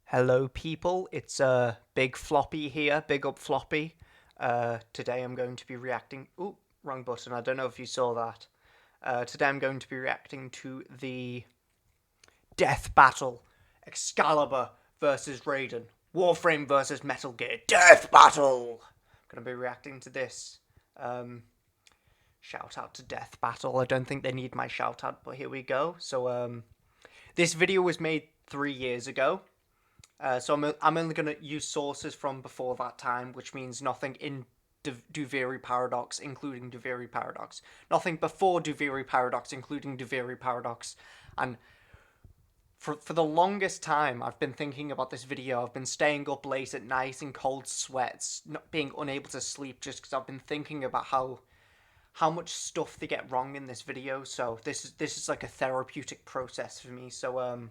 Hello people, it's Big Floppy here, Big Up Floppy. Today I'm going to be reacting... Ooh, wrong button, I don't know if you saw that. Today I'm going to be reacting to the death battle. Excalibur versus Raiden. Warframe versus Metal Gear. Death battle! I'm going to be reacting to this. Shout out to Death Battle. I don't think they need my shout out, but here we go. So, this video was made 3 years ago. So I'm only going to use sources from before that time, which means nothing in Duviri Paradox, including Duviri Paradox. Nothing before Duviri Paradox, including Duviri Paradox. And for the longest time, I've been thinking about this video. I've been staying up late at night in cold sweats, not being unable to sleep, just because I've been thinking about how much stuff they get wrong in this video. So this is like a therapeutic process for me. So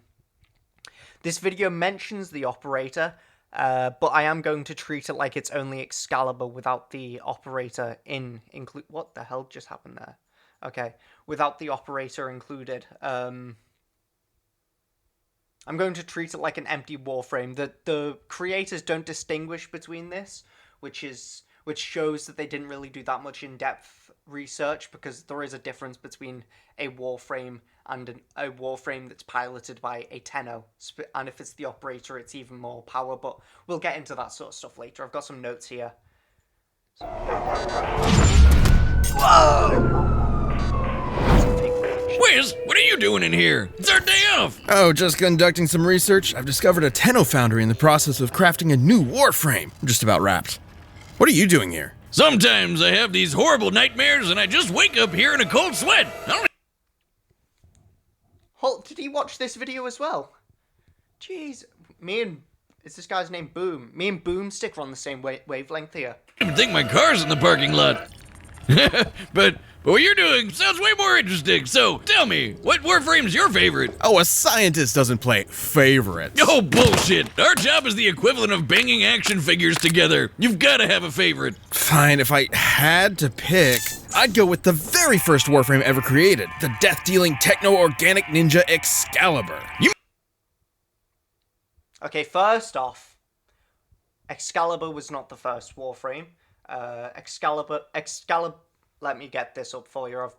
this video mentions the operator, but I am going to treat it like it's only Excalibur without the operator include. What the hell just happened there? Okay, without the operator included. I'm going to treat it like an empty Warframe. The creators don't distinguish between this, which shows that they didn't really do that much in-depth research, because there is a difference between a Warframe and a Warframe that's piloted by a Tenno, and if it's the operator, it's even more power, but we'll get into that sort of stuff later. I've got some notes here. Whoa! Wiz, what are you doing in here? It's our day off! Oh, just conducting some research. I've discovered a Tenno foundry in the process of crafting a new Warframe. I'm just about wrapped. What are you doing here? Sometimes I have these horrible nightmares and I just wake up here in a cold sweat. Did he watch this video as well? Jeez, is this guy's name Boom? Me and Boomstick are on the same wavelength here. I don't even think my car's in the parking lot. but what you're doing sounds way more interesting, so tell me, what Warframe's your favorite? Oh, a scientist doesn't play favorites. Oh, bullshit. Our job is the equivalent of banging action figures together. You've gotta have a favorite. Fine, if I had to pick, I'd go with the very first Warframe ever created, the death-dealing techno-organic ninja Excalibur. Okay, first off, Excalibur was not the first Warframe. Excalibur, let me get this up for you, I've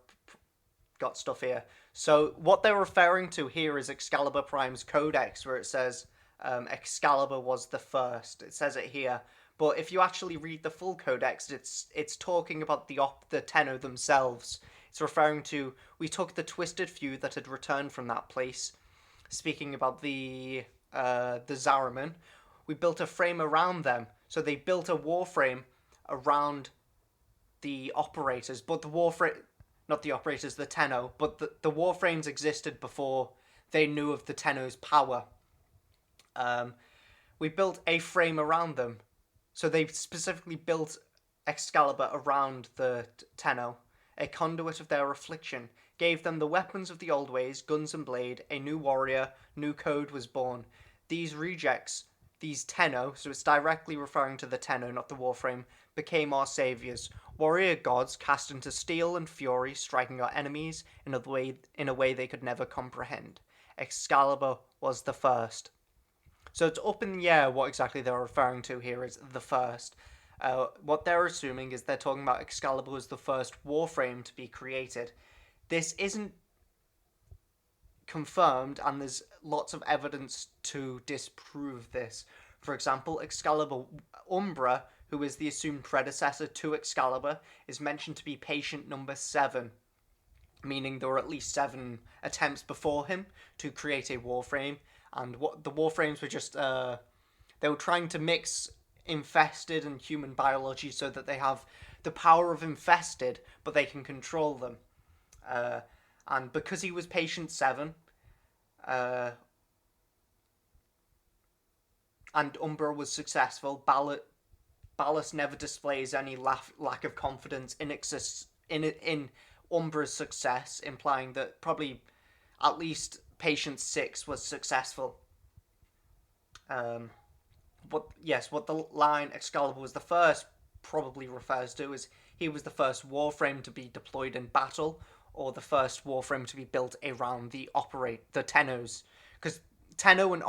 got stuff here. So, what they're referring to here is Excalibur Prime's Codex, where it says Excalibur was the first. It says it here. But if you actually read the full Codex, it's talking about the Tenno themselves. It's referring to, we took the twisted few that had returned from that place, speaking about the Zariman. We built a frame around them. So they built a Warframe around the operators, but the Warframe, not the operators, the Tenno, but the Warframes existed before they knew of the Tenno's power. We built a frame around them. So they specifically built Excalibur around the Tenno, a conduit of their affliction, gave them the weapons of the old ways, guns and blade, a new warrior, new code was born. These rejects, these Tenno, so it's directly referring to the Tenno, not the Warframe, became our saviors, warrior gods cast into steel and fury, striking our enemies in a way they could never comprehend. Excalibur was the first. So it's up in the air what exactly they're referring to here is the first. What they're assuming is they're talking about Excalibur was the first Warframe to be created. This isn't confirmed, and there's lots of evidence to disprove this. For example, Excalibur Umbra, who is the assumed predecessor to Excalibur, is mentioned to be patient number 7, meaning there were at least 7 attempts before him to create a Warframe, and what the Warframes were just, they were trying to mix infested and human biology so that they have the power of infested, but they can control them. And because he was patient 7, and Umbra was successful, Ballas never displays any lack of confidence in Umbra's success, implying that probably at least patient 6 was successful. What the line Excalibur was the first probably refers to is he was the first Warframe to be deployed in battle, or the first Warframe to be built around the Tennos, because Tenno and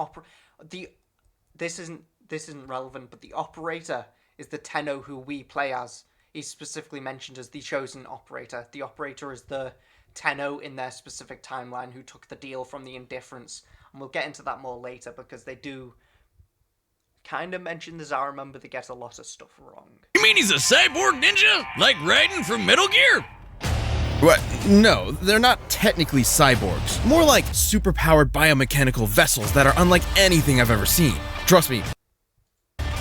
this isn't relevant, but the operator is the Tenno who we play as. He's specifically mentioned as the chosen operator. The operator is the Tenno in their specific timeline who took the deal from the Indifference. And we'll get into that more later because they do kind of mention the Zara member. They get a lot of stuff wrong. You mean he's a cyborg ninja? Like Raiden from Metal Gear? What? No, they're not technically cyborgs. More like superpowered biomechanical vessels that are unlike anything I've ever seen. Trust me,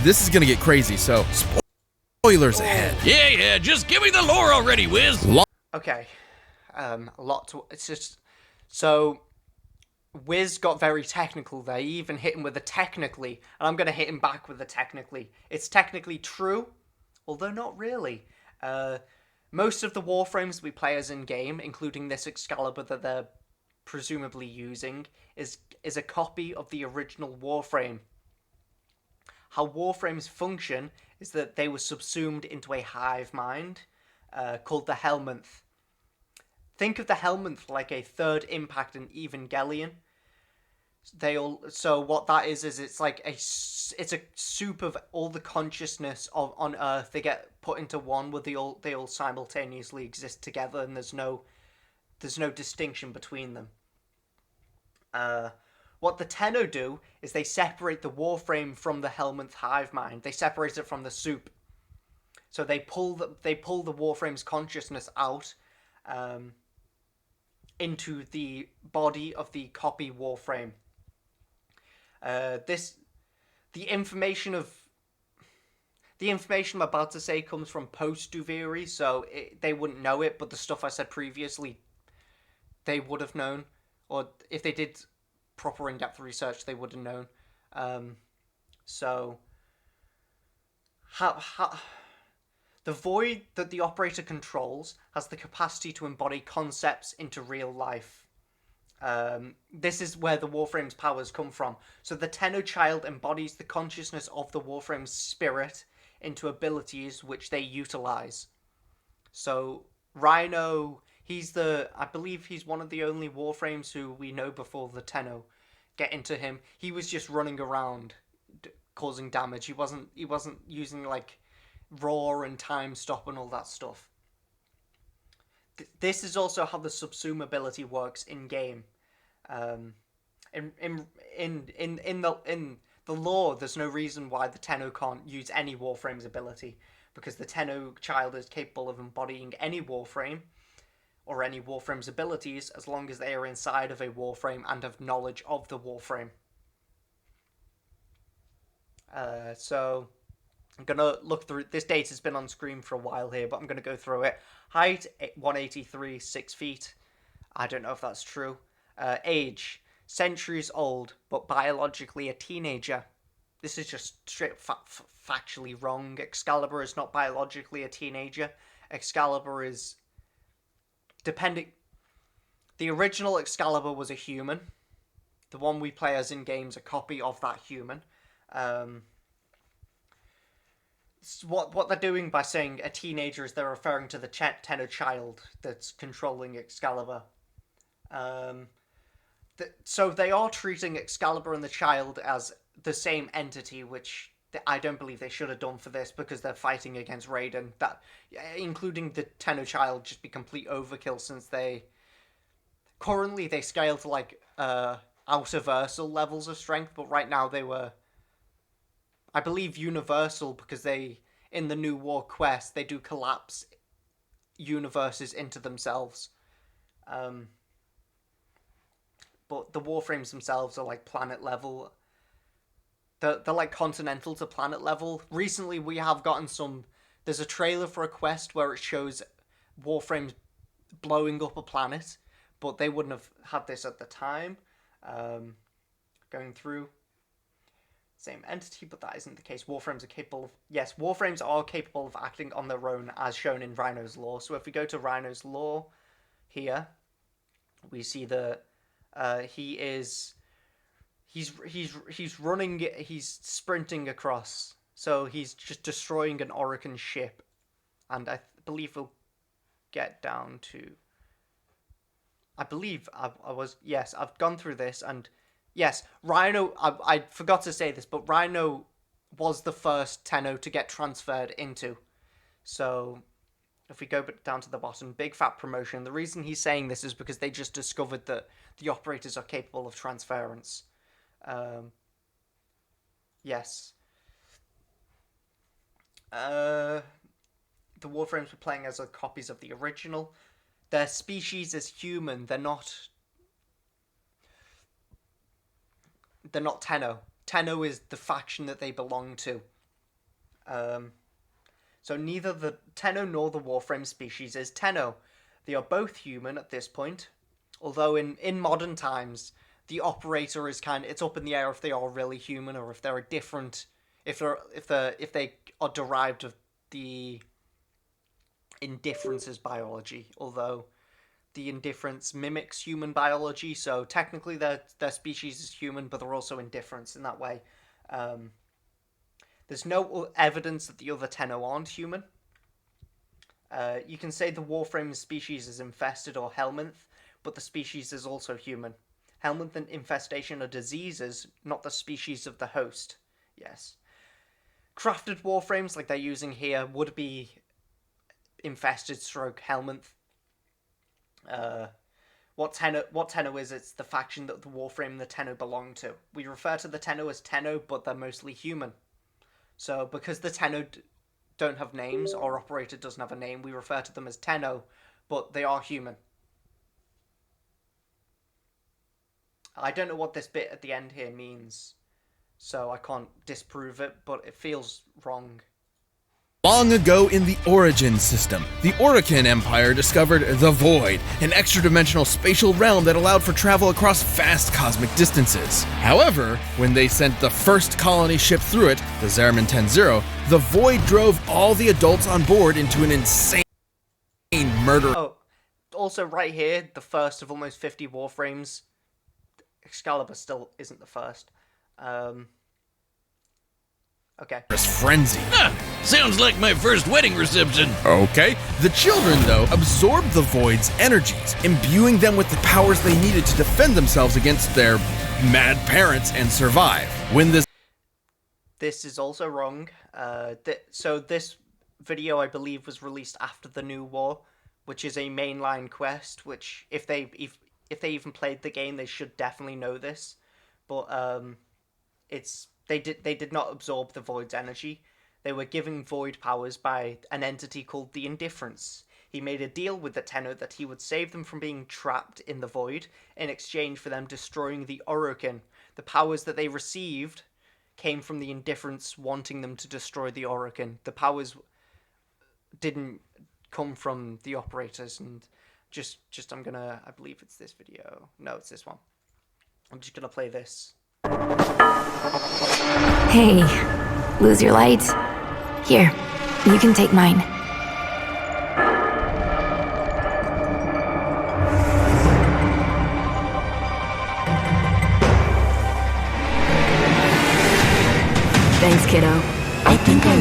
this is gonna get crazy, so spoilers ahead. Yeah, just give me the lore already, Wiz. Okay, a lot to... It's just... So, Wiz got very technical there. He even hit him with a technically, and I'm going to hit him back with a technically. It's technically true, although not really. Most of the Warframes we play as in-game, including this Excalibur that they're presumably using, is a copy of the original Warframe. How Warframes function is that they were subsumed into a hive mind called the Helminth. Think of the Helminth like a third impact in Evangelion. So what that is it's like it's a soup of all the consciousness on Earth. They get put into one where they all simultaneously exist together, and there's no distinction between them. What the Tenno do is they separate the Warframe from the Helminth hive mind. They separate it from the soup. So they pull the Warframe's consciousness out into the body of the copy Warframe. The information I'm about to say comes from post Duviri, so they wouldn't know it, but the stuff I said previously, they would have known, or if they did proper in-depth research, they would have known. So, how the void that the operator controls has the capacity to embody concepts into real life. This is where the Warframe's powers come from. So the Tenno child embodies the consciousness of the Warframe's spirit into abilities which they utilize. So Rhino, I believe he's one of the only Warframes who we know before the Tenno get into him. He was just running around causing damage. He wasn't using like roar and time stop and all that stuff. This is also how the subsume ability works in game. In the lore, there's no reason why the Tenno can't use any Warframe's ability, because the Tenno child is capable of embodying any Warframe or any Warframe's abilities as long as they are inside of a Warframe and have knowledge of the Warframe. So I'm going to look through... This data's been on screen for a while here, but I'm going to go through it. Height, 183, 6 feet. I don't know if that's true. Age, centuries old, but biologically a teenager. This is just straight factually wrong. Excalibur is not biologically a teenager. Excalibur is... Depending... The original Excalibur was a human. The one we play as in-game's a copy of that human. What they're doing by saying a teenager is they're referring to the Tenno child that's controlling Excalibur. So they are treating Excalibur and the child as the same entity, which I don't believe they should have done for this, because they're fighting against Raiden. That, including the Tenno child, just be complete overkill, since currently they scale to like outer-versal levels of strength, but right now they were, I believe, universal, because in the New War quest, they do collapse universes into themselves. But the Warframes themselves are like planet level. They're like continental to planet level. Recently we have gotten there's a trailer for a quest where it shows Warframes blowing up a planet, but they wouldn't have had this at the time. Going through... Same entity, but that isn't the case. Warframes are capable of... Yes, Warframes are capable of acting on their own, as shown in Rhino's lore. So if we go to Rhino's lore here, we see that he's running, he's sprinting across. So he's just destroying an Orokin ship. And I believe we'll get down to... I believe I've gone through this, and Yes, Rhino, I forgot to say this, but Rhino was the first Tenno to get transferred into. So, if we go down to the bottom, Big Fat Promotion. The reason he's saying this is because they just discovered that the operators are capable of transference. Yes. The Warframes were playing as copies of the original. Their species is human. They're not Tenno. Tenno is the faction that they belong to. So neither the Tenno nor the Warframe species is Tenno. They are both human at this point. Although in modern times, the operator is it's up in the air if they are really human or if they're a different, if they are derived of the indifference's biology. Although the indifference mimics human biology, so technically their species is human, but they're also indifference in that way. There's no evidence that the other Tenno aren't human. You can say the Warframe species is infested or Helminth, but the species is also human. Helminth and infestation are diseases, not the species of the host. Yes. Crafted Warframes, like they're using here, would be infested stroke Helminth. What Tenno is, it's the faction that the Warframe and the Tenno belong to. We refer to the Tenno as Tenno, but they're mostly human. So because the Tenno don't have names, or operator doesn't have a name, we refer to them as Tenno, but they are human. I don't know what this bit at the end here means, so I can't disprove it, but it feels wrong. Long ago in the Origin system, the Orokin Empire discovered the Void, an extra-dimensional spatial realm that allowed for travel across vast cosmic distances. However, when they sent the first colony ship through it, the Zariman 10-0, the Void drove all the adults on board into an insane murder. Oh, also right here, the first of almost 50 Warframes. Excalibur still isn't the first. Okay. Frenzy. Sounds like my first wedding reception. Okay. The children, though, absorbed the Void's energies, imbuing them with the powers they needed to defend themselves against their mad parents and survive. When This is also wrong. So this video, I believe, was released after the New War, which is a mainline quest, which if they even played the game, they should definitely know this. But they did not absorb the Void's energy. They were given Void powers by an entity called the Indifference. He made a deal with the Tenno that he would save them from being trapped in the Void in exchange for them destroying the Orokin. The powers that they received came from the Indifference wanting them to destroy the Orokin. The powers didn't come from the operators, and just I believe it's this video. No, it's this one. I'm just gonna play this. Hey, lose your light? Here, you can take mine. Thanks, kiddo. I think I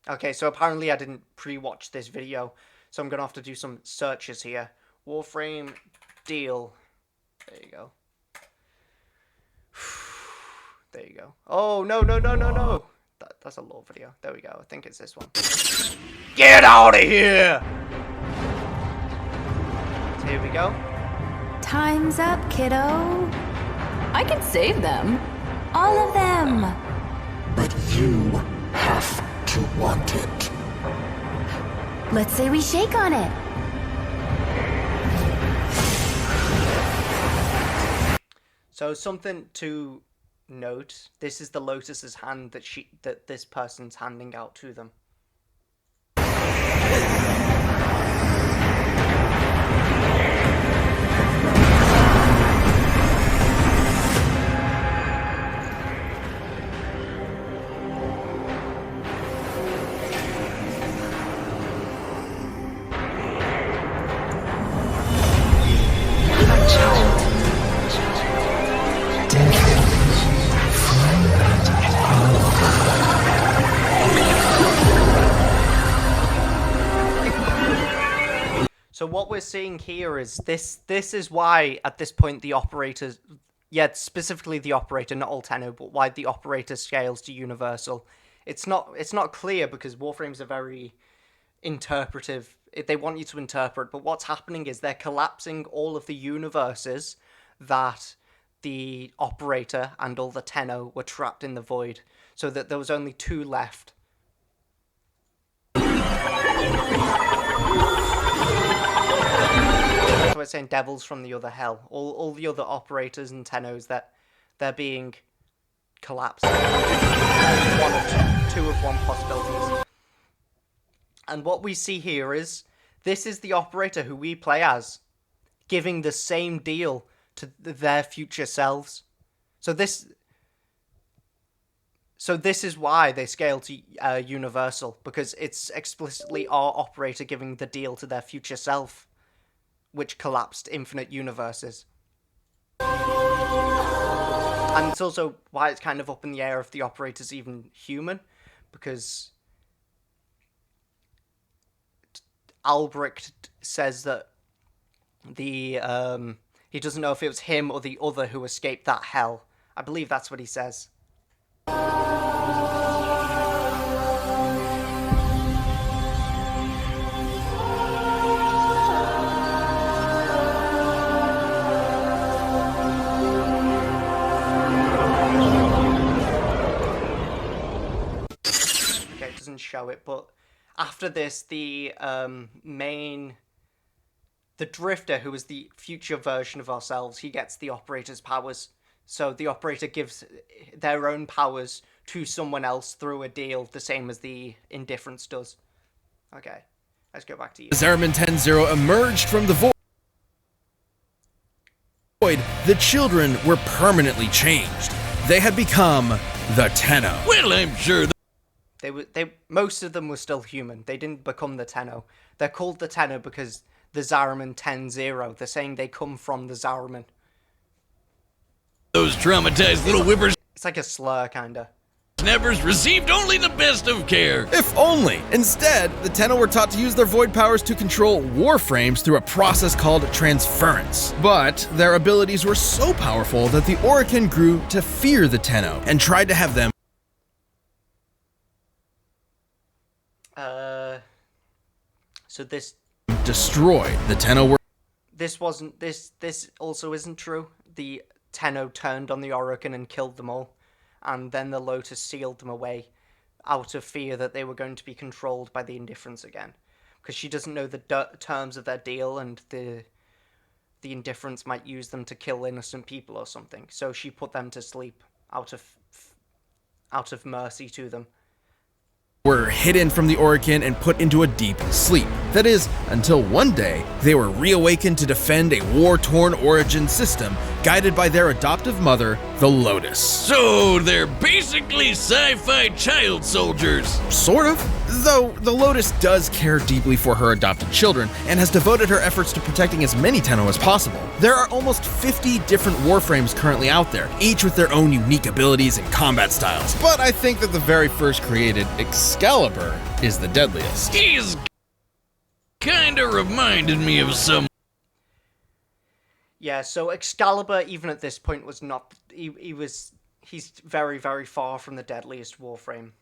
will. Okay, so apparently I didn't pre-watch this video, so I'm gonna have to do some searches here. Warframe deal. There you go. There you go. Oh, no. That's a lore video. There we go. I think it's this one. Get out of here! So here we go. Time's up, kiddo. I can save them. All of them. But you have to want it. Let's say we shake on it. So something to note, this is the Lotus's hand that this person's handing out to them. what we're seeing here is this is why at this point the operators, yeah, specifically the operator, not all Tenno, but why the operator scales to universal. It's not clear because Warframes are very interpretive. They want you to interpret, but what's happening is they're collapsing all of the universes that the operator and all the Tenno were trapped in the void, so that there was only 2 left. That's why it's saying devils from the other hell. All the other operators and Tennos, that they're being collapsed. Two of one possibilities. And what we see here is, this is the operator who we play as, giving the same deal to their future selves. So this is why they scale to universal, because it's explicitly our operator giving the deal to their future self, which collapsed infinite universes. And it's also why it's kind of up in the air if the operator's even human, because Albrecht says that he doesn't know if it was him or the other who escaped that hell. I believe that's what he says. Okay, it doesn't show it, but after this, the Drifter, who is the future version of ourselves, he gets the operator's powers. So the operator gives their own powers to someone else through a deal, the same as the Indifference does. Okay, let's go back to you. Zariman 10-0 emerged from the void, the children were permanently changed. They had become the Tenno. Well, I'm sure Most of them were still human. They didn't become the Tenno. They're called the Tenno because the Zariman 10-0. They're saying they come from the Zariman. those traumatized little whippers It's like a slur, kinda. snappers received only the best of care. If only! Instead, the Tenno were taught to use their void powers to control Warframes through a process called transference. But their abilities were so powerful that the Orokin grew to fear the Tenno and tried to have them So this destroyed. The Tenno were this also isn't true. The Tenno turned on the Orokin and killed them all, and then the Lotus sealed them away out of fear that they were going to be controlled by the Indifference again, because she doesn't know the terms of their deal, and the Indifference might use them to kill innocent people or something. So she put them to sleep out of mercy to them. were hidden from the Orokin and put into a deep sleep. That is, until one day, they were reawakened to defend a war-torn origin system, guided by their adoptive mother, the Lotus. So they're basically sci-fi child soldiers. Sort of. Though the Lotus does care deeply for her adopted children, and has devoted her efforts to protecting as many Tenno as possible. There are almost 50 different Warframes currently out there, each with their own unique abilities and combat styles. But I think that the very first created, Excalibur, is the deadliest. He's kinda reminded me of some. Yeah, so Excalibur, even at this point, was not. He's very, very far from the deadliest Warframe.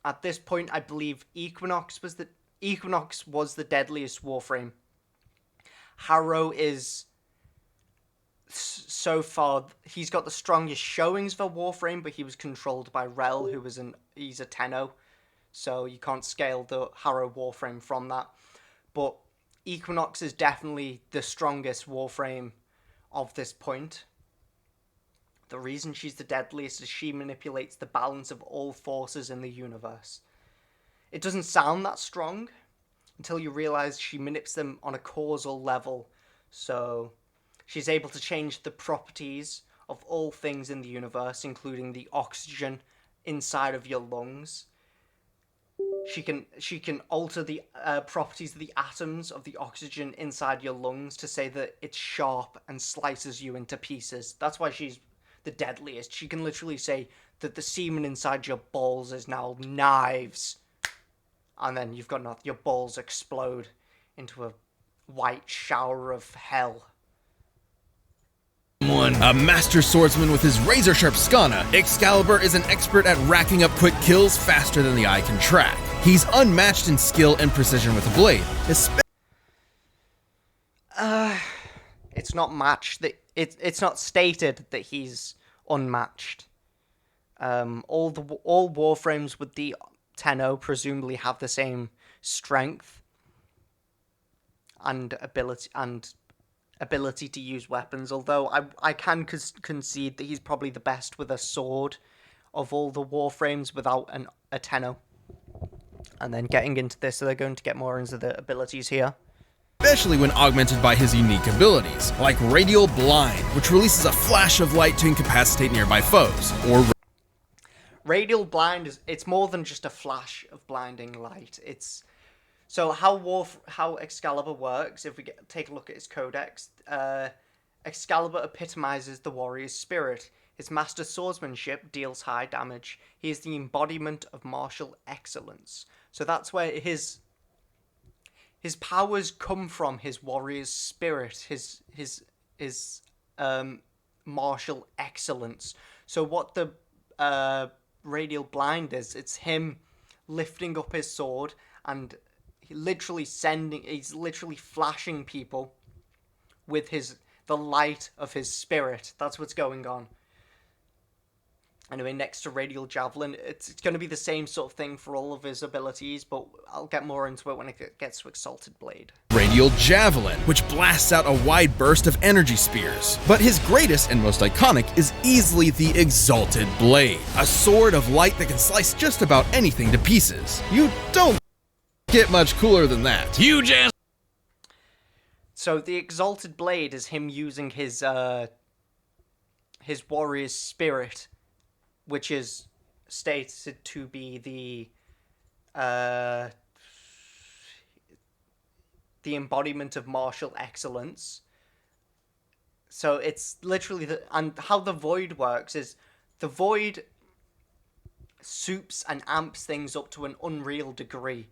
At this point, I believe Equinox was the deadliest Warframe. Harrow is so far. He's got the strongest showings for Warframe, but he was controlled by Rel, he's a Tenno, so you can't scale the Harrow Warframe from that. But Equinox is definitely the strongest Warframe of this point. The reason she's the deadliest is she manipulates the balance of all forces in the universe. It doesn't sound that strong until you realize she manipulates them on a causal level. So she's able to change the properties of all things in the universe, including the oxygen inside of your lungs. She can alter the properties of the atoms of the oxygen inside your lungs to say that it's sharp and slices you into pieces. That's why she's the deadliest. She can literally say that the semen inside your balls is now knives, and then you've got nothing. Your balls explode into a white shower of hell. A master swordsman with his razor-sharp skana, Excalibur is an expert at racking up quick kills faster than the eye can track. He's unmatched in skill and precision with a blade, It's not matched. It's not stated that he's unmatched. All Warframes with the 10-0 presumably have the same strength and ability to use weapons, although I can concede that he's probably the best with a sword of all the Warframes without a 10-0. And then getting into this, so they're going to get more into the abilities here. especially when augmented by his unique abilities, like Radial Blind, which releases a flash of light to incapacitate nearby foes, or Radial Blind it's more than just a flash of blinding light. It's so how Excalibur works. If we take a look at his codex, Excalibur epitomizes the warrior's spirit. His master swordsmanship deals high damage. He is the embodiment of martial excellence. So that's where his powers come from. His warrior's spirit, his martial excellence. So what the Radial Blind is, it's him lifting up his sword and he's literally flashing people with the light of his spirit. That's what's going on. Anyway, next to Radial Javelin, it's going to be the same sort of thing for all of his abilities, but I'll get more into it when it gets to Exalted Blade. Radial Javelin, which blasts out a wide burst of energy spears. But his greatest and most iconic is easily the Exalted Blade, a sword of light that can slice just about anything to pieces. You don't get much cooler than that. Huge ass. So the Exalted Blade is him using his warrior's spirit, which is stated to be the embodiment of martial excellence. So it's literally and how the Void works is the Void soups and amps things up to an unreal degree.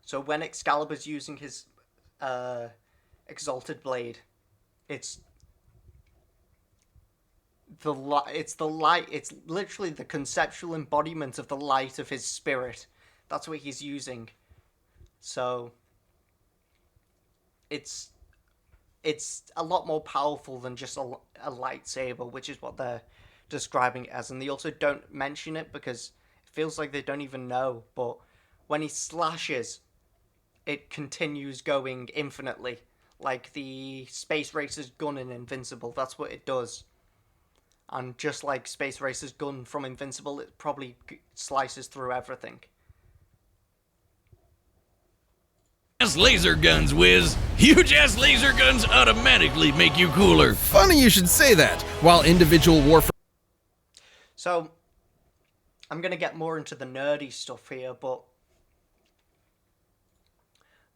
So when Excalibur's using his Exalted Blade, it's literally the conceptual embodiment of the light of his spirit. That's what he's using. So it's a lot more powerful than just a lightsaber, which is what they're describing it as. And they also don't mention it because it feels like they don't even know, but when he slashes, it continues going infinitely, like the Space Racer's gun in Invincible. That's what it does. And just like Space Racer's gun from Invincible, it probably slices through everything. Laser guns, Wiz. Huge ass laser guns automatically make you cooler. Funny you should say that. While individual Warframe. So, I'm going to get more into the nerdy stuff here, but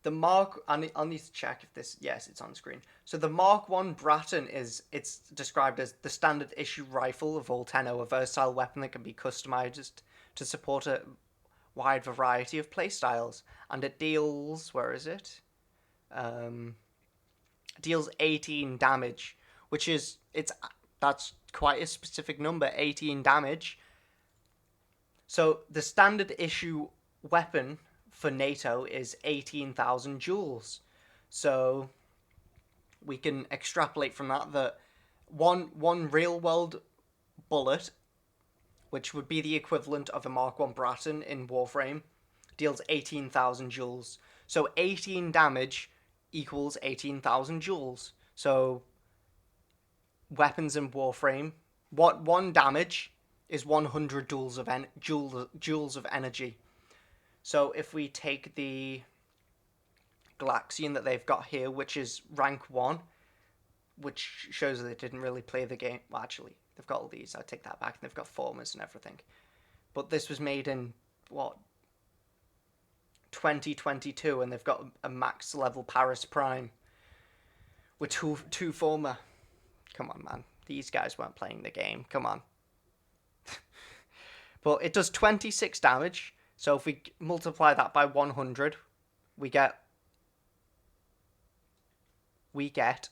the Mark, I'll need to check if this, yes, it's on screen. So the Mark 1 Bratton it's described as the standard issue rifle of all 10-0, a versatile weapon that can be customized to support a wide variety of playstyles. And it deals, where is it? Deals 18 damage, which is, that's quite a specific number, 18 damage. So the standard issue weapon for NATO is 18,000 joules. So we can extrapolate from that one real world bullet, which would be the equivalent of a Mark 1 Bratton in Warframe, deals 18,000 joules. So 18 damage equals 18,000 joules. So weapons in Warframe, one damage is 100 joules of energy. So if we take the Galaxian that they've got here, which is rank 1, which shows that they didn't really play the game. Well, actually, they've got all these. I take that back. And they've got formers and everything. But this was made in, 2022, and they've got a max level Paris Prime with two former. Come on, man. These guys weren't playing the game. Come on. But it does 26 damage. So if we multiply that by 100, we get we get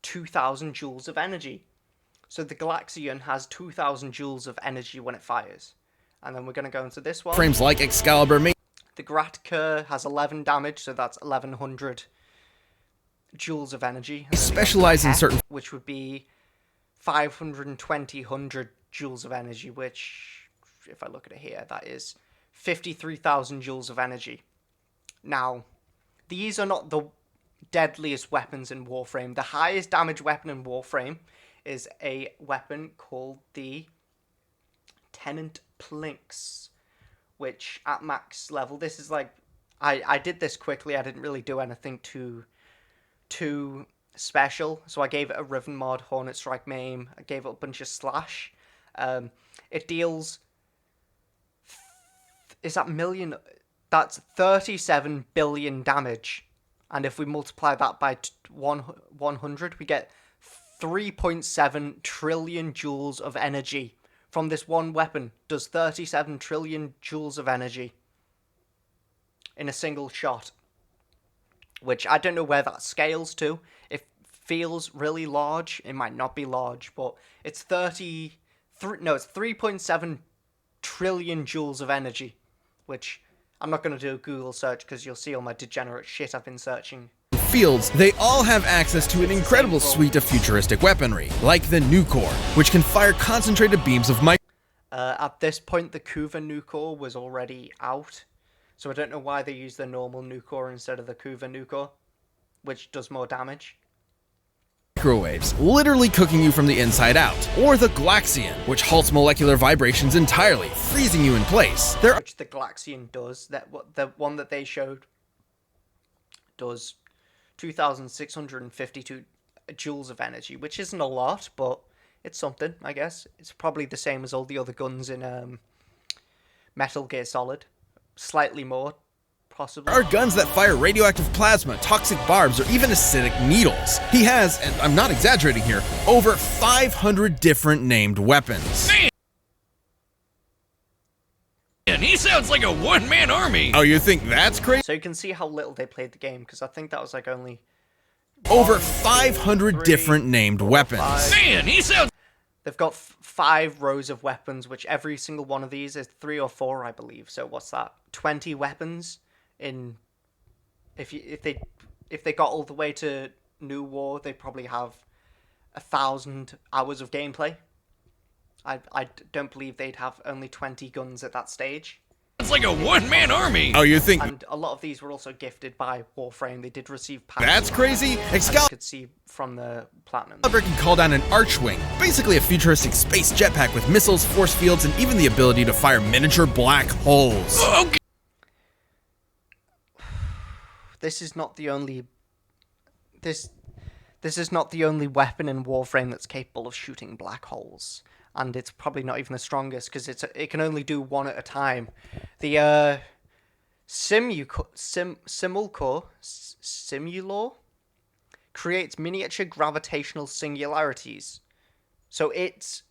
2,000 joules of energy. So the Galaxian has 2,000 joules of energy when it fires. And then we're going to go into this one. Frames like Excalibur may The Gratka has 11 damage, so that's 1,100 joules of energy. And then we go specialize into in Hef, certain which would be 500 joules of energy, which, if I look at it here, that is 53,000 joules of energy. Now, these are not the deadliest weapons in Warframe. The highest damage weapon in Warframe is a weapon called the Tenant Plinks, which at max level, this is like, I did this quickly, I didn't really do anything too special, so I gave it a Riven mod, Hornet Strike Maim, I gave it a bunch of slash. It deals, is that million, that's 37 billion damage, and if we multiply that by 100, we get 3.7 trillion joules of energy from this one weapon. Does 37 trillion joules of energy in a single shot, which I don't know where that scales to. It feels really large. It might not be large, but it's 3.7 trillion joules of energy, which I'm not going to do a Google search because you'll see all my degenerate shit I've been searching. fields, they all have access to an incredible suite of futuristic weaponry, like the Nucor, which can fire concentrated beams of At this point, the Kuva Nucor was already out, so I don't know why they used the normal Nucor instead of the Kuva Nucor, which does more damage. microwaves, literally cooking you from the inside out, or the Galaxian, which halts molecular vibrations entirely, freezing you in place. Which the Galaxian does. The one that they showed does 2,652 joules of energy, which isn't a lot, but it's something, I guess. It's probably the same as all the other guns in Metal Gear Solid. Slightly more, possibly. There are guns that fire radioactive plasma, toxic barbs, or even acidic needles. He has, and I'm not exaggerating here, over 500 different named weapons. Man, he sounds like a one-man army. Oh, you think that's crazy? So you can see how little they played the game, because I think that was like only... Over 500 different named weapons. Man, he sounds... They've got 5 rows of weapons, which every single one of these is 3 or 4, I believe. So what's that? 20 weapons in... If they got all the way to New War, they probably have 1,000 hours of gameplay. I don't believe they'd have only 20 guns at that stage. It's like a one-man army. Oh, you think And a lot of these were also gifted by Warframe. They did receive packs. that's crazy? As you could see from the Platinum. Excalibur can call down an Archwing, basically a futuristic space jetpack with missiles, force fields, and even the ability to fire miniature black holes. Okay. This is not the only... This is not the only weapon in Warframe that's capable of shooting black holes. And it's probably not even the strongest, because it can only do one at a time. The Simulor creates miniature gravitational singularities. So it's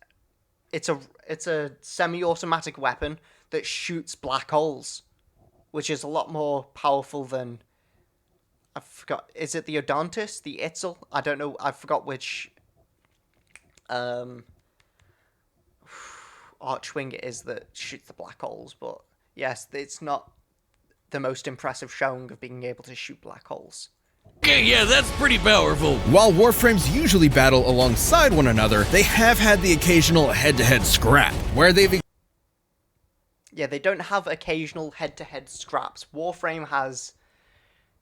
a semi-automatic weapon that shoots black holes, which is a lot more powerful than... I forgot. Is it the Odontis? The Itzel? I don't know. I forgot which... Archwing it is that shoots the black holes, but yes, it's not the most impressive showing of being able to shoot black holes. Okay, yeah, that's pretty powerful. While Warframes usually battle alongside one another, they have had the occasional head-to-head scrap, where they've... Yeah, they don't have occasional head-to-head scraps. Warframe has...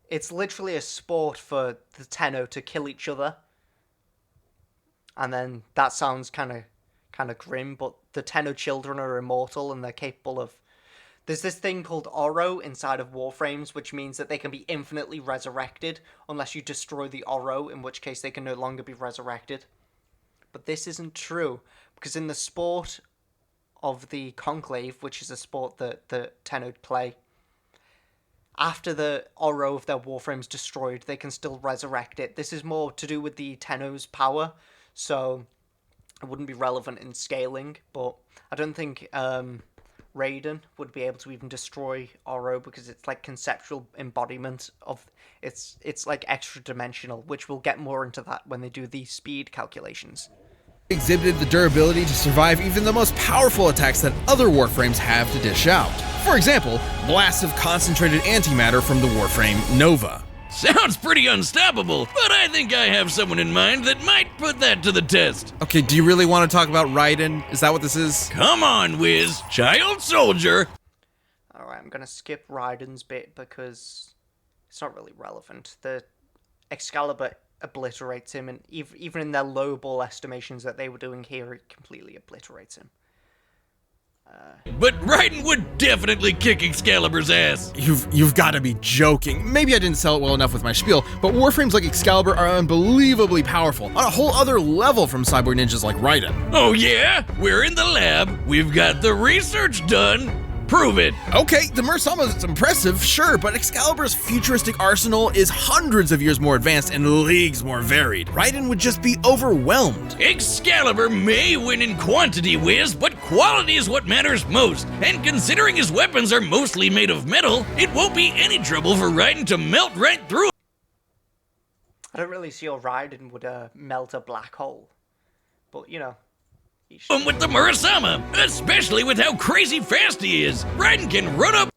It's literally a sport for the Tenno to kill each other. And then that sounds kind of grim, but the Tenno children are immortal and they're capable of... There's this thing called Oro inside of Warframes, which means that they can be infinitely resurrected unless you destroy the Oro, in which case they can no longer be resurrected. But this isn't true, because in the sport of the Conclave, which is a sport that the Tenno play, after the Oro of their Warframe's destroyed, they can still resurrect it. This is more to do with the Tenno's power, so... It wouldn't be relevant in scaling, but I don't think Raiden would be able to even destroy Oro because it's like conceptual embodiment of it's like extra dimensional, which we'll get more into that when they do the speed calculations. Exhibited the durability to survive even the most powerful attacks that other Warframes have to dish out. For example, blasts of concentrated antimatter from the Warframe Nova. Sounds pretty unstoppable, but I think I have someone in mind that might put that to the test. Okay, do you really want to talk about Raiden? Is that what this is? Come on, Wiz, child soldier. Alright, I'm gonna skip Raiden's bit because it's not really relevant. The Excalibur obliterates him, and even in their lowball estimations that they were doing here, it completely obliterates him. But Raiden would definitely kick Excalibur's ass. You've got to be joking. Maybe I didn't sell it well enough with my spiel, but Warframes like Excalibur are unbelievably powerful, on a whole other level from cyborg ninjas like Raiden. Oh yeah? We're in the lab, we've got the research done. Prove it. Okay, the Mursama is impressive, sure, but Excalibur's futuristic arsenal is hundreds of years more advanced and leagues more varied. Raiden would just be overwhelmed. Excalibur may win in quantity, Wiz, but quality is what matters most. And considering his weapons are mostly made of metal, it won't be any trouble for Raiden to melt right through. I don't really see how Raiden would melt a black hole, but you know. With the Murasama, especially with how crazy fast he is. Raiden can run up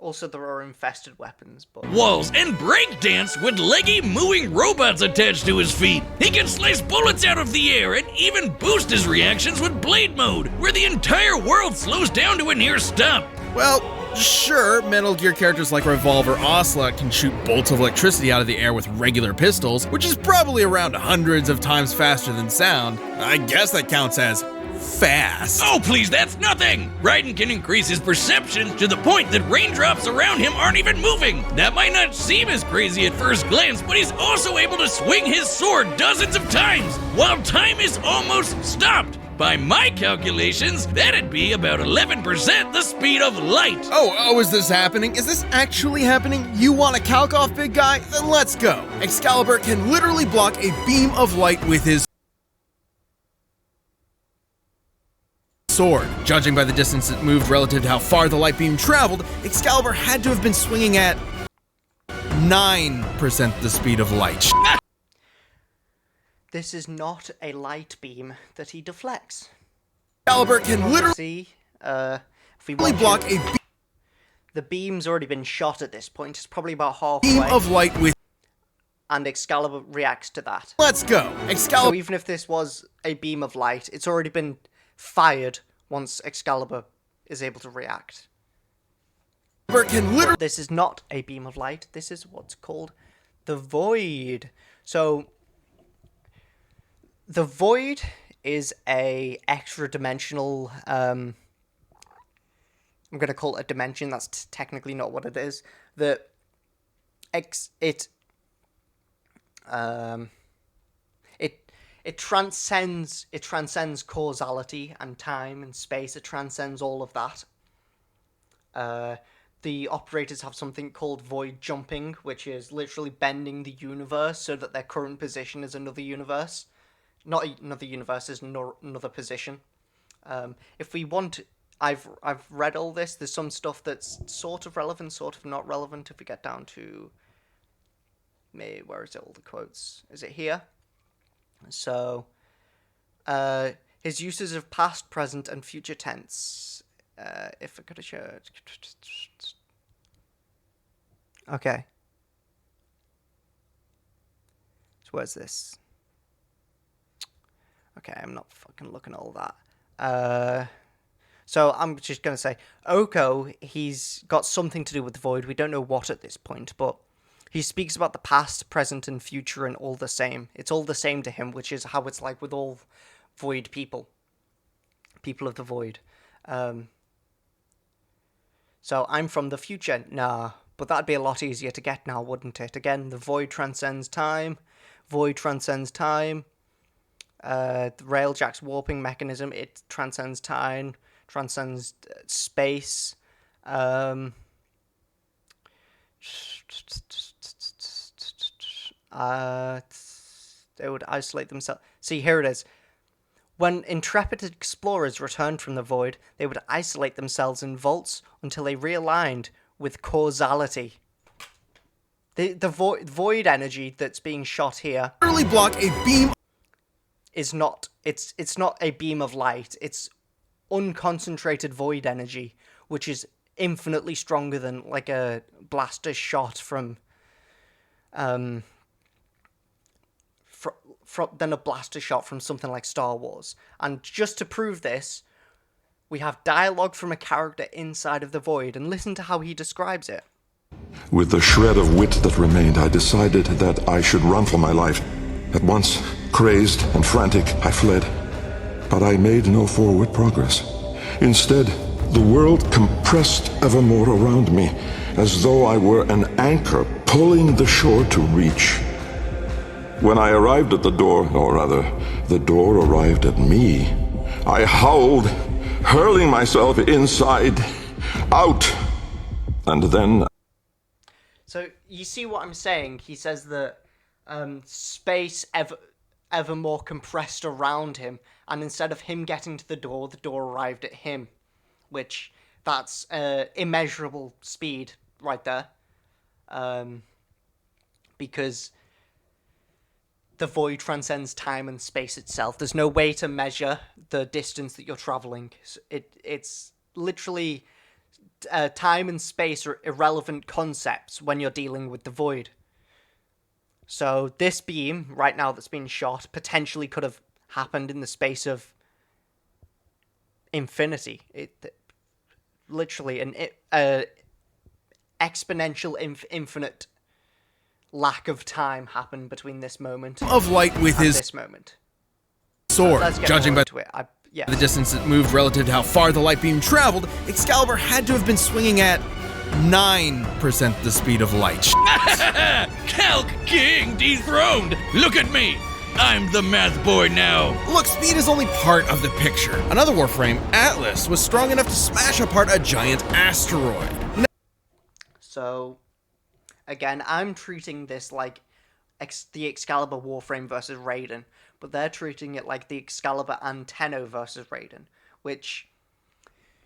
Also, there are infested weapons, but walls and breakdance with leggy mooing robots attached to his feet. He can slice bullets out of the air and even boost his reactions with blade mode, where the entire world slows down to a near stop. Well, sure, Metal Gear characters like Revolver Ocelot can shoot bolts of electricity out of the air with regular pistols, which is probably around hundreds of times faster than sound. I guess that counts as fast. Oh please, that's nothing! Raiden can increase his perception to the point that raindrops around him aren't even moving. That might not seem as crazy at first glance, but he's also able to swing his sword dozens of times, while time is almost stopped. By my calculations, that'd be about 11% the speed of light. Oh, is this happening? Is this actually happening? You want a calc off, big guy? Then let's go. Excalibur can literally block a beam of light with his sword. Judging by the distance it moved relative to how far the light beam traveled, Excalibur had to have been swinging at 9% the speed of light. this is not a light beam that he deflects. Excalibur can literally See, if we want block to, a the beam's already been shot at this point. It's probably about beam halfway, of light with. and Excalibur reacts to that. Let's go. So Excalibur even if this was a beam of light, it's already been fired once Excalibur is able to react. can literally. This is not a beam of light. This is what's called the void. So the void is a extra dimensional. I'm going to call it a dimension. That's technically not what it is. It transcends causality and time and space. It transcends all of that. The operators have something called void jumping, which is literally bending the universe so that their current position is another universe. Not another universe, is another position. If we want, I've read all this. There's some stuff that's sort of relevant, sort of not relevant. If we get down to, where is it? All the quotes. Is it here? So, his uses of past, present, and future tense. If I could have showed. Okay. So where's this? Okay, I'm not fucking looking at all that. So I'm just gonna say, Oko, he's got something to do with the void. We don't know what at this point, but he speaks about the past, present, and future, and all the same. It's all the same to him, which is how it's like with all void people. People of the void. So I'm from the future. Nah, but that'd be a lot easier to get now, wouldn't it? Again, the void transcends time. Void transcends time. The Railjack's warping mechanism, it transcends time, transcends space. They would isolate themselves. See, here it is. When intrepid explorers returned from the void, they would isolate themselves in vaults until they realigned with causality. The void energy that's being shot here Literally block a beam is not, it's not a beam of light, it's unconcentrated void energy, which is infinitely stronger than like a blaster shot from than a blaster shot from something like Star Wars. And just to prove this, we have dialogue from a character inside of the void, and listen to how he describes it. With the shred of wit that remained, I decided that I should run for my life. At once, crazed and frantic, I fled. But I made no forward progress. Instead, the world compressed ever more around me, as though I were an anchor pulling the shore to reach. When I arrived at the door, or rather, the door arrived at me, I howled, hurling myself inside, out, and then... So, you see what I'm saying? He says that space ever more compressed around him, and instead of him getting to the door arrived at him, which, that's immeasurable speed right there. Because the void transcends time and space itself. There's no way to measure the distance that you're traveling. It's literally time and space are irrelevant concepts when you're dealing with the void. So this beam right now that's being shot potentially could have happened in the space of infinity. Literally an exponential infinite lack of time happened between this moment of light with and his this moment. sword. Let's get Judging more by into it. Yeah. the distance it moved relative to how far the light beam traveled, Excalibur had to have been swinging at 9% the speed of light. Calc King dethroned! Look at me! I'm the math boy now! Look, speed is only part of the picture. Another Warframe, Atlas, was strong enough to smash apart a giant asteroid. So, again, I'm treating this like the Excalibur Warframe versus Raiden, but they're treating it like the Excalibur and Tenno versus Raiden, which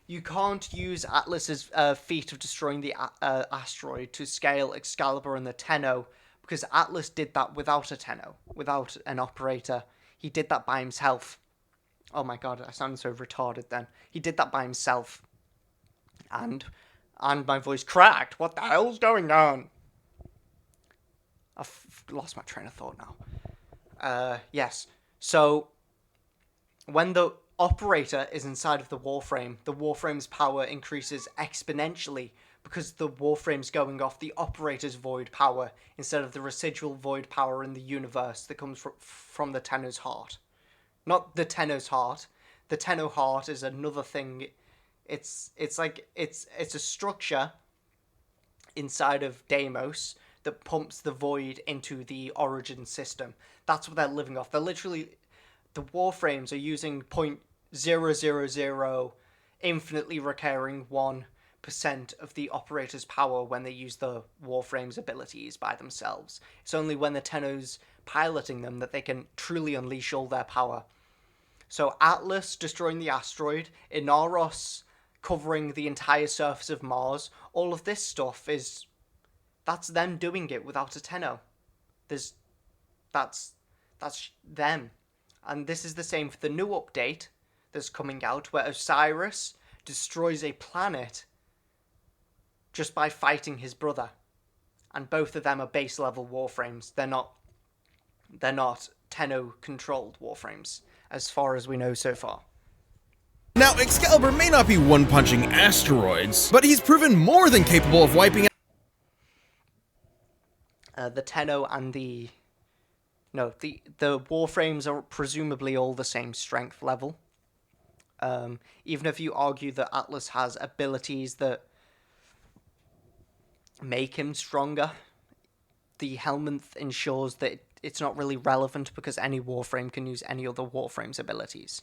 you can't use Atlas's feat of destroying the asteroid to scale Excalibur and the Tenno, because Atlas did that without a Tenno, without an operator. He did that by himself. Oh my god, I sounded so retarded then. He did that by himself. And my voice cracked. What the hell's going on? I've lost my train of thought now. Yes. So, when the operator is inside of the Warframe's power increases exponentially because the Warframe's going off the operator's void power instead of the residual void power in the universe that comes from the Tenno's heart. Not the Tenno's heart. The Tenno heart is another thing. It's a structure inside of Deimos that pumps the void into the origin system. That's what they're living off. They're literally, the Warframes are using 0.000 infinitely recurring 1% of the operator's power when they use the Warframe's abilities by themselves. It's only when the Tenno's piloting them that they can truly unleash all their power. So Atlas destroying the asteroid, Inaros covering the entire surface of Mars, all of this stuff that's them doing it without a Tenno. That's them. And this is the same for the new update that's coming out, where Osiris destroys a planet just by fighting his brother. And both of them are base level Warframes. They're not Tenno controlled Warframes, as far as we know so far. Now, Excalibur may not be one-punching asteroids, but he's proven more than capable of wiping out the Tenno and the Warframes are presumably all the same strength level. Even if you argue that Atlas has abilities that make him stronger, the Helminth ensures that it's not really relevant because any Warframe can use any other Warframe's abilities.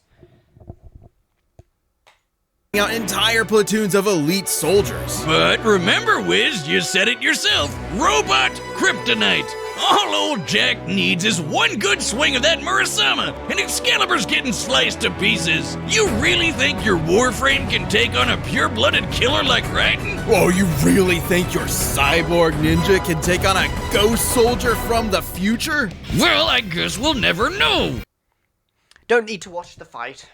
out entire platoons of elite soldiers. But remember, Wiz, you said it yourself. Robot Kryptonite. All old Jack needs is one good swing of that Murasama, and Excalibur's getting sliced to pieces. You really think your Warframe can take on a pure-blooded killer like Raiden? Oh, you really think your cyborg ninja can take on a ghost soldier from the future? Well, I guess we'll never know. Don't need to watch the fight.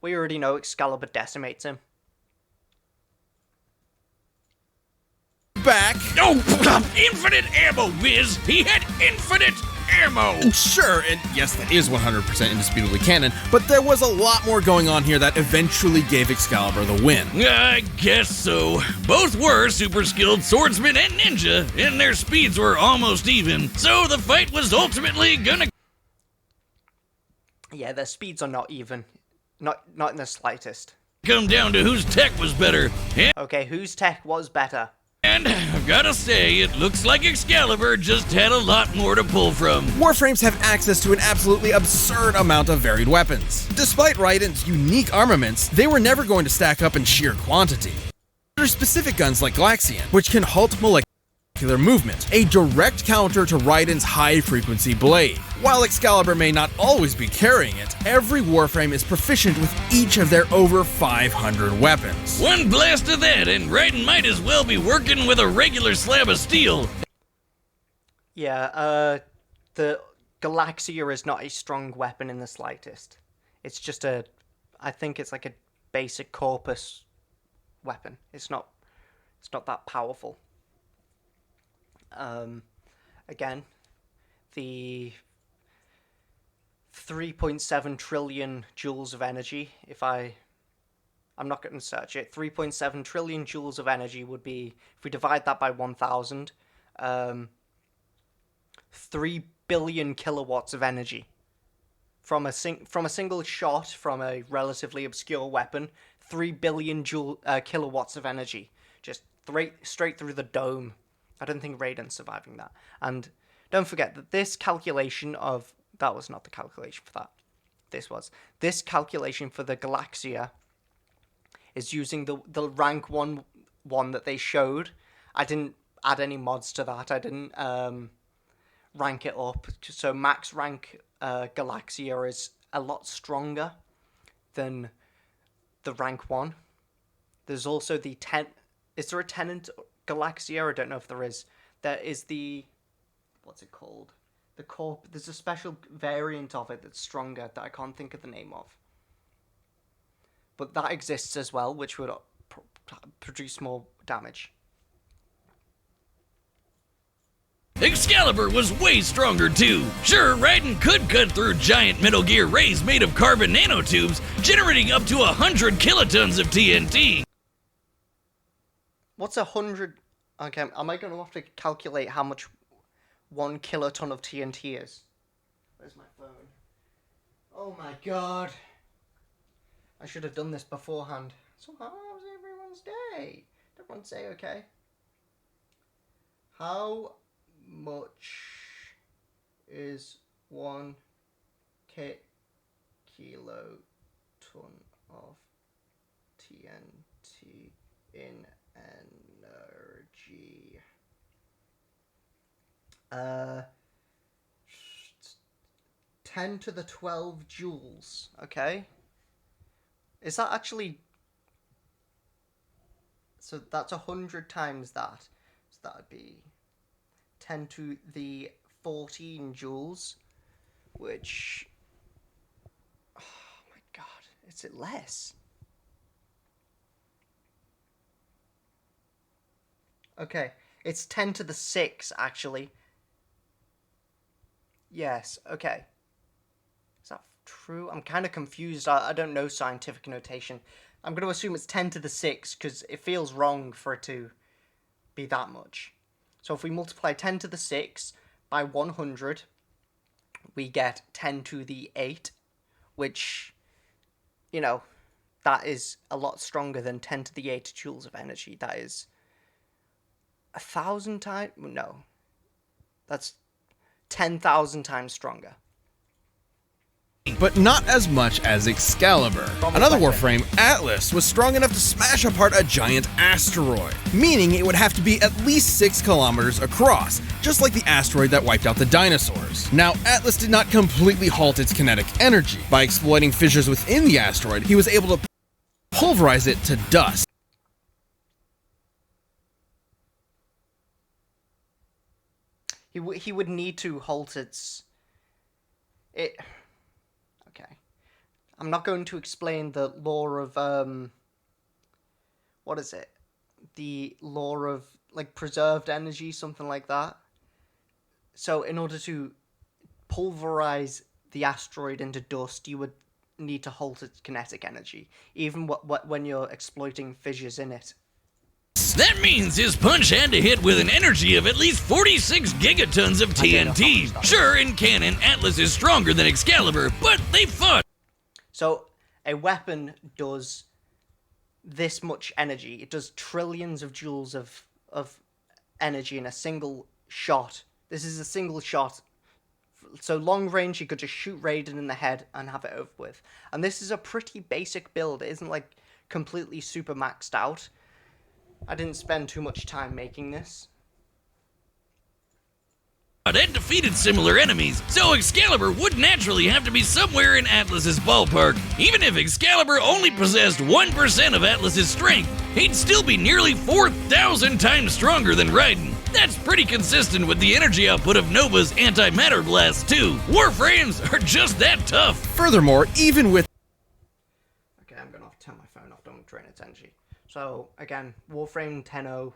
We already know Excalibur decimates him. Back. Oh, infinite ammo, Wiz! He had infinite ammo! Sure, and yes, that is 100% indisputably canon, but there was a lot more going on here that eventually gave Excalibur the win. I guess so. Both were super skilled swordsmen and ninja, and their speeds were almost even, so the fight was ultimately gonna... Yeah, their speeds are not even. Not in the slightest. come down to whose tech was better. Okay, whose tech was better? And I've gotta say, it looks like Excalibur just had a lot more to pull from. Warframes have access to an absolutely absurd amount of varied weapons. Despite Raiden's unique armaments, they were never going to stack up in sheer quantity. There are specific guns like Galaxian, which can halt molecular movement, a direct counter to Raiden's high-frequency blade. While Excalibur may not always be carrying it, every Warframe is proficient with each of their over 500 weapons. One blast of that, and Raiden might as well be working with a regular slab of steel. Yeah, the Galaxia is not a strong weapon in the slightest. It's just I think it's like a basic corpus weapon. It's not that powerful. Again, the 3.7 trillion joules of energy, I'm not going to search it, 3.7 trillion joules of energy would be, if we divide that by 1,000, 3 billion kilowatts of energy. From a single shot from a relatively obscure weapon, 3 billion kilowatts of energy. Just straight through the dome. I don't think Raiden's surviving that. And don't forget that this calculation of... That was not the calculation for that. This calculation for the Galaxia is using the rank 1 that they showed. I didn't add any mods to that. I didn't rank it up. So max rank Galaxia is a lot stronger than the rank 1. There's also the 10... Is there a tenant Galaxia? I don't know if there is. There is the... What's it called? The Corp... There's a special variant of it that's stronger that I can't think of the name of. But that exists as well, which would produce more damage. Excalibur was way stronger too. Sure, Raiden could cut through giant Metal Gear rays made of carbon nanotubes, generating up to 100 kilotons of TNT. What's 100... Okay, am I going to have to calculate how much 1 kiloton of TNT is? Where's my phone? Oh my god. I should have done this beforehand. So how was everyone's day? Did everyone say okay? How much is 1 kiloton of TNT in energy? 10 to the 12 joules. Okay. Is that actually... So that's 100 times that. So that would be 10 to the 14 joules. Which... Oh my god. Is it less? Okay. It's 10 to the 6, actually. Yes, okay. Is that true? I'm kind of confused. I don't know scientific notation. I'm going to assume it's 10 to the 6 because it feels wrong for it to be that much. So if we multiply 10 to the 6 by 100, we get 10 to the 8, which, you know, that is a lot stronger than 10 to the 8 joules of energy. That is 1,000 times... No. That's 10,000 times stronger. but not as much as Excalibur. Another Warframe, Atlas, was strong enough to smash apart a giant asteroid, meaning it would have to be at least 6 kilometers across, just like the asteroid that wiped out the dinosaurs. Now, Atlas did not completely halt its kinetic energy. By exploiting fissures within the asteroid, he was able to pulverize it to dust. He would need to halt it. Okay. I'm not going to explain the law of, what is it? The law of, like, preserved energy, something like that. So, in order to pulverize the asteroid into dust, you would need to halt its kinetic energy, even when you're exploiting fissures in it. That means his punch had to hit with an energy of at least 46 gigatons of TNT. Sure, in canon, Atlas is stronger than Excalibur, but they fought. So, a weapon does this much energy. It does trillions of joules of energy in a single shot. This is a single shot. So long range, you could just shoot Raiden in the head and have it over with. And this is a pretty basic build. It isn't, like, completely super maxed out. I didn't spend too much time making this. And defeated similar enemies, so Excalibur would naturally have to be somewhere in Atlas's ballpark. Even if Excalibur only possessed 1% of Atlas's strength, he'd still be nearly 4,000 times stronger than Raiden. That's pretty consistent with the energy output of Nova's antimatter blast too. Warframes are just that tough. Furthermore, even with Okay, I'm gonna have to turn my phone off, don't drain its energy. So, again, Warframe 10.0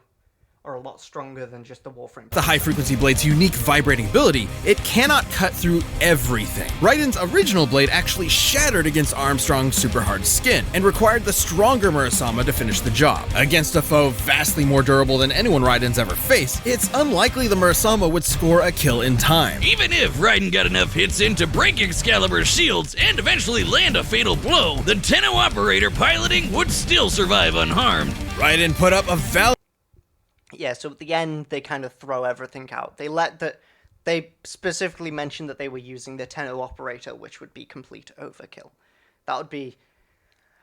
are a lot stronger than just the Warframe. the high-frequency blade's unique vibrating ability, it cannot cut through everything. Raiden's original blade actually shattered against Armstrong's super hard skin, and required the stronger Murasama to finish the job. Against a foe vastly more durable than anyone Raiden's ever faced, it's unlikely the Murasama would score a kill in time. Even if Raiden got enough hits in to break Excalibur's shields and eventually land a fatal blow, the Tenno operator piloting would still survive unharmed. Raiden put up a valiant Yeah, so at the end, they kind of throw everything out. They specifically mentioned that they were using the Tenno operator, which would be complete overkill. That would be,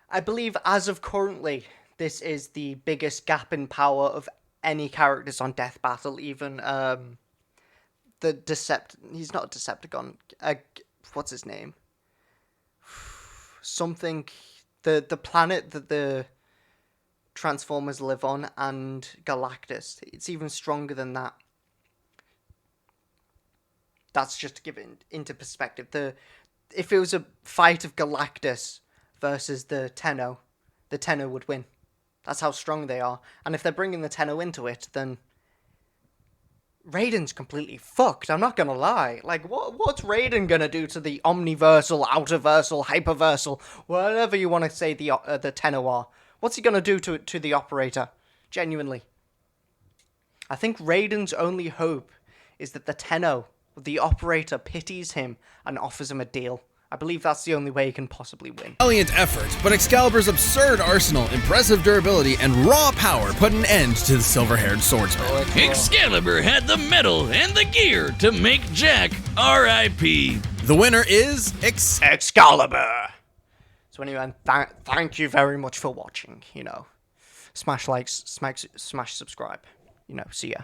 I believe, as of currently, this is the biggest gap in power of any characters on Death Battle. Even he's not a Decepticon. What's his name? Something. The planet that the Transformers live on, and Galactus. It's even stronger than that. That's just to give it into perspective. If it was a fight of Galactus versus the Tenno would win. That's how strong they are. And if they're bringing the Tenno into it, then Raiden's completely fucked. I'm not gonna lie. Like, what's Raiden gonna do to the omniversal, outerversal, hyperversal, whatever you want to say the Tenno are? What's he gonna do to the operator? Genuinely. I think Raiden's only hope is that the Tenno, the operator, pities him and offers him a deal. I believe that's the only way he can possibly win. effort, but Excalibur's absurd arsenal, impressive durability, and raw power put an end to the silver-haired swordsman. Excalibur had the metal and the gear to make Jack R.I.P. The winner is Excalibur! So anyway, thank you very much for watching, you know. Smash likes, smash subscribe. You know, see ya.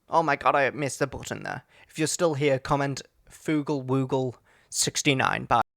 Oh my god, I missed the button there. If you're still here, comment Foogle Woogle 69. Bye.